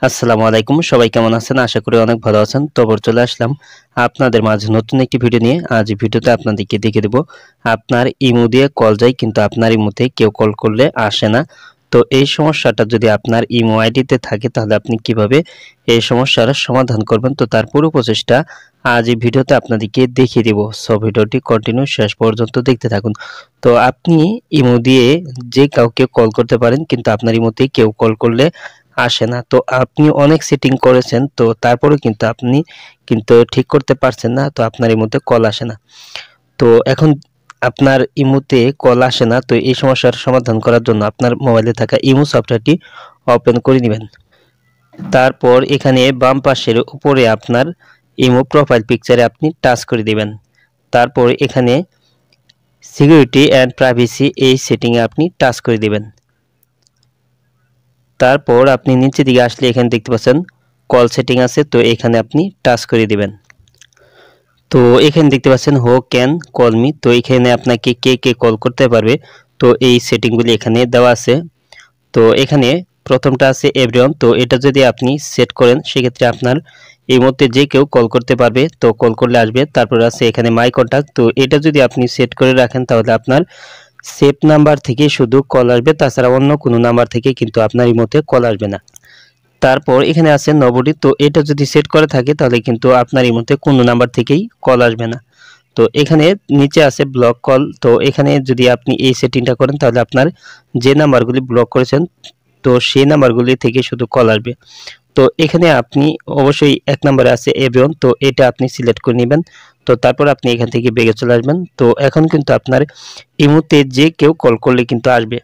আসসালামু আলাইকুম, সবাই কেমন আছেন? আশা করি অনেক ভালো আছেন। তবে চলে আসলাম আপনাদের মাঝে নতুন একটি ভিডিও নিয়ে। আজ ভিডিওতে আপনাদেরকে দেখিয়ে দেব আপনার ইমো দিয়ে কল যায় কিন্তু আপনার ইমোতে কেউ কল করলে আসে না। তো এই সমস্যাটা যদি আপনার ইমো আইডিতে থাকে তাহলে আপনি কিভাবে এই সমস্যার সমাধান করবেন, তো তার পুরো প্রচেষ্টা আজ এই ভিডিওতে আপনাদেরকে দেখিয়ে দেব। সো ভিডিওটি কন্টিনিউ শেষ পর্যন্ত দেখতে থাকুন। তো আপনি ইমো দিয়ে যে কাউকে কল করতে পারেন কিন্তু আপনার ইমোতে কেউ কল করলে আসে না। তো আপনি অনেক সেটিং করেছেন, তো তারপরেও কিন্তু আপনি ঠিক করতে পারছেন না। তো আপনার ইমোতে কল আসে না। তো এখন আপনার ইমোতে কল আসে না, তো এই সমস্যার সমাধান করার জন্য আপনার মোবাইলে থাকা ইমো সফটওয়্যারটি ওপেন করে নেবেন। তারপর এখানে বাম পাশের উপরে আপনার ইমো প্রোফাইল পিকচারে আপনি টাচ করে দিবেন। তারপর এখানে সিকিউরিটি অ্যান্ড প্রাইভেসি এই সেটিংয়ে আপনি টাচ করে দিবেন। তারপর আপনি নিচের দিকে আসলে এখানে দেখতে পাচ্ছেন কল সেটিং আছে, তো এখানে আপনি টাচ করে দিবেন। তো এখানে দেখতে পাচ্ছেন হো ক্যান কল মি, তো এখানে আপনাকে কে কে কল করতে পারবে, তো এই সেটিংগুলি এখানে দেওয়া আছে। তো এখানে প্রথমটা আছে এভরিওয়ান, তো এটা যদি আপনি সেট করেন সেক্ষেত্রে আপনার এই মুহূর্তে যে কেউ কল করতে পারবে, তো কল করলে আসবে। তারপর আছে এখানে মাই কন্টাক্ট, তো এটা যদি আপনি সেট করে রাখেন তাহলে আপনার সেভ নাম্বার থেকে শুধু কল আসবে, তাছাড়া অন্য কোনো নাম্বার থেকে কিন্তু আপনার ইমোতে কল আসবে না। তারপর এখানে আছে নোবডি, তো এটা যদি সেট করা থাকে তাহলে কিন্তু আপনার ইমোতে কোনো নাম্বার থেকেই কল আসবে না। তো এখানে নিচে আছে ব্লক কল, তো এখানে যদি আপনি এই সেটিংটা করেন তাহলে আপনার যে নাম্বারগুলি ব্লক করেছেন তো সেই নাম্বারগুলি থেকে শুধু কল আসবে। তো এখানে আপনি অবশ্যই এক নম্বরে আছে এভরিওয়ান, তো এটা আপনি সিলেক্ট করে নেবেন। তো তারপর আপনি এখান থেকে বেগে চলে আসবেন। তো এখন কিন্তু আপনার ইমোতে যে কেউ কল করলে কিন্তু আসবে।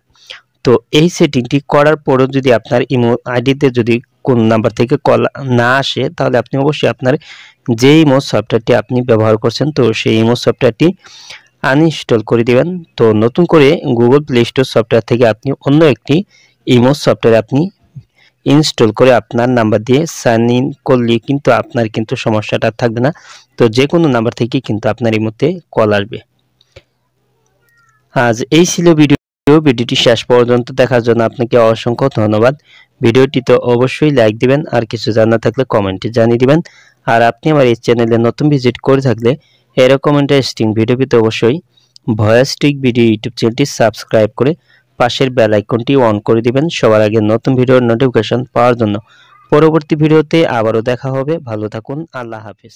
তো এই সেটিংটি করার পরও যদি আপনার ইমো আইডিতে যদি কোন নাম্বার থেকে কল না আসে তাহলে আপনি অবশ্যই আপনার যে ইমো সফটওয়্যারটি আপনি ব্যবহার করছেন তো সেই ইমো সফটওয়্যারটি আনইনস্টল করে দিবেন। তো নতুন করে গুগল প্লে স্টোর সফটওয়্যার থেকে আপনি অন্য একটি ইমো সফটওয়্যার আপনি ইনস্টল করে আপনার নাম্বার দিয়ে সাইন ইন করলে কিন্তু আপনার সমস্যাটা থাকবে না। তো যে কোনো নাম্বার থেকে কিন্তু আপনার ইমোতে কল আসবে। আজ এই ছিল ভিডিওটি শেষ পর্যন্ত দেখার জন্য আপনাকে অসংখ্য ধন্যবাদ। ভিডিওটিতে অবশ্যই লাইক দিবেন, আর কিছু জানা থাকলে কমেন্টে জানিয়ে দিবেন। আর আপনি আমার এই চ্যানেলে নতুন ভিজিট করে থাকলে এরকম ইন্টারেস্টিং ভিডিও পেতে অবশ্যই ভয়েস টিক ভিডিও ইউটিউব চ্যানেলটি সাবস্ক্রাইব করে পাশের বেল আইকনটি অন করে দিবেন সবার আগে নতুন ভিডিওর নোটিফিকেশন পাওয়ার জন্য। পরবর্তী ভিডিওতে আবারও দেখা হবে। ভালো থাকুন। আল্লাহ হাফেজ।